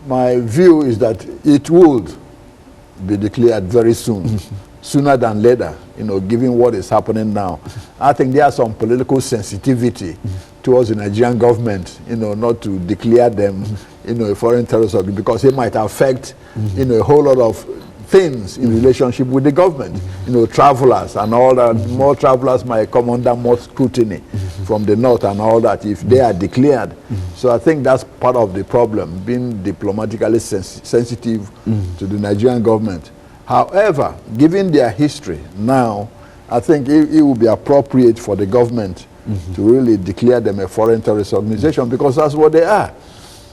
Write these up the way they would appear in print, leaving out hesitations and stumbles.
my view is that it would be declared very soon, sooner than later, given what is happening now. I think there are some political sensitivity towards the Nigerian government, not to declare them, a foreign terrorist organization, because it might affect, a whole lot of things in relationship with the government. Travelers and all that. More travelers might come under more scrutiny from the north and all that if they are declared. So I think that's part of the problem, being diplomatically sensitive to the Nigerian government. However, given their history now, I think it would be appropriate for the government to really declare them a foreign terrorist organization, because that's what they are.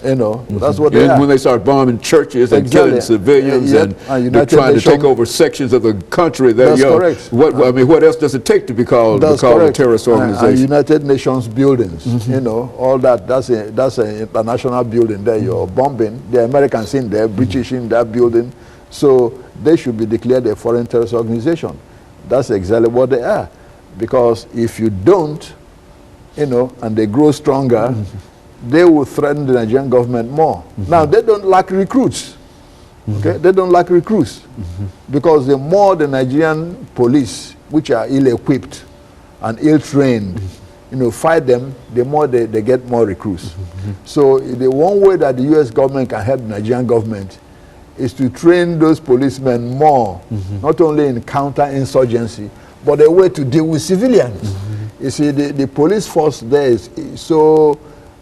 That's what they are. When they start bombing churches and killing civilians and they're trying to take over sections of the country, that's correct. What else does it take to be called a terrorist organization? And United Nations buildings, all that. That's an international building there. You're bombing the Americans in there, British in that building. So they should be declared a foreign terrorist organization. That's exactly what they are. Because if you don't, and they grow stronger, they will threaten the Nigerian government more. Now, they don't lack recruits. Okay? They don't lack recruits. Because the more the Nigerian police, which are ill-equipped and ill-trained, fight them, the more they get more recruits. So the one way that the U.S. government can help the Nigerian government is to train those policemen more, not only in counter-insurgency, but a way to deal with civilians. You see, the police force there is so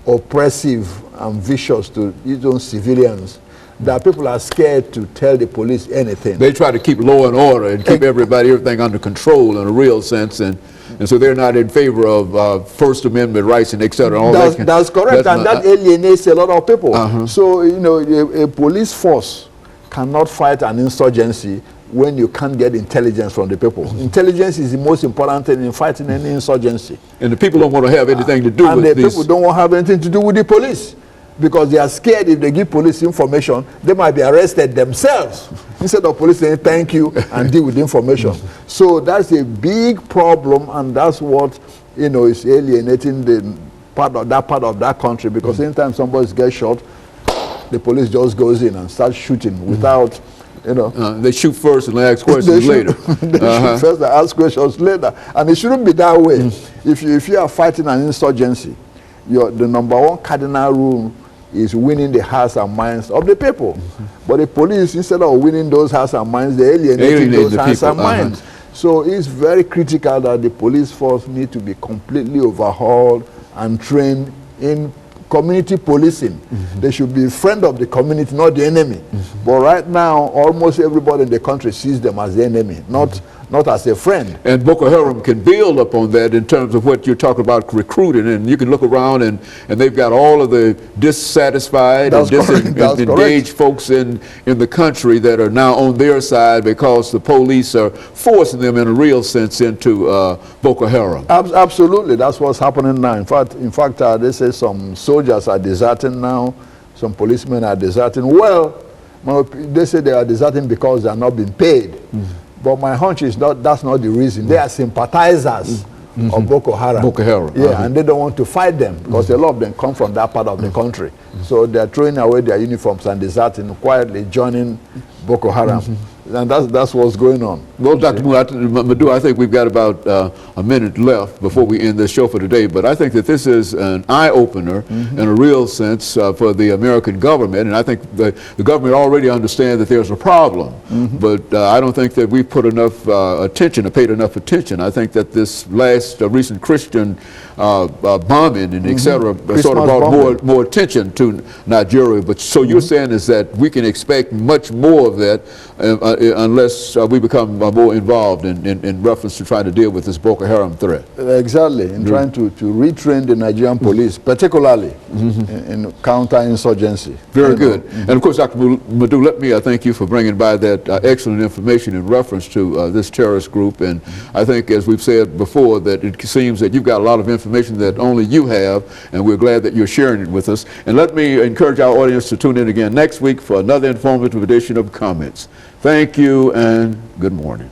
oppressive and vicious to its own civilians that people are scared to tell the police anything. They try to keep law and order and keep everything under control in a real sense, and so they're not in favor of First Amendment rights and et cetera. That's correct, and that alienates a lot of people. So, a police force cannot fight an insurgency when you can't get intelligence from the people. Intelligence is the most important thing in fighting any insurgency. And the people don't want to have anything to do with this. And the people don't want to have anything to do with the police, because they are scared if they give police information, they might be arrested themselves, instead of police saying thank you and deal with the information. So that's a big problem, and that's what is alienating that part of that country, because anytime somebody gets shot, the police just goes in and starts shooting without, they shoot first and ask questions later. They shoot first and ask questions later. And it shouldn't be that way. If you are fighting an insurgency, the number one cardinal rule is winning the hearts and minds of the people. But the police, instead of winning those hearts and minds, they alienate those hearts and minds. So it's very critical that the police force need to be completely overhauled and trained in community policing. They should be a friend of the community, not the enemy. But right now, almost everybody in the country sees them as the enemy, not as a friend. And Boko Haram can build upon that in terms of what you're talking about recruiting. And you can look around and they've got all of the dissatisfied and disengaged folks in the country that are now on their side because the police are forcing them in a real sense into Boko Haram. Absolutely, that's what's happening now. In fact, they say some soldiers are deserting now, some policemen are deserting. Well, they say they are deserting because they are not being paid. But my hunch is that's not the reason. They are sympathizers of Boko Haram. Boko Haram. Yeah, and they don't want to fight them because a lot of them come from that part of the country. So they're throwing away their uniforms and deserting, quietly joining Boko Haram. And that's what's going on. Well, Dr. LMadu, I think we've got about a minute left before we end this show for today, but I think that this is an eye-opener in a real sense for the American government, and I think the government already understands that there's a problem, but I don't think that we've put enough attention or paid enough attention. I think that this last recent Christian bombing and et cetera sort of brought more attention to Nigeria, but so you're saying is that we can expect much more of that unless we become more involved in reference to trying to deal with this Boko Haram threat. Exactly, in trying to retrain the Nigerian police, particularly in counter-insurgency. Very good. And of course, Dr. LMadu, let me thank you for bringing by that excellent information in reference to this terrorist group. And I think, as we've said before, that it seems that you've got a lot of information that only you have, and we're glad that you're sharing it with us. And let me encourage our audience to tune in again next week for another informative edition of Comments. Thank you and good morning.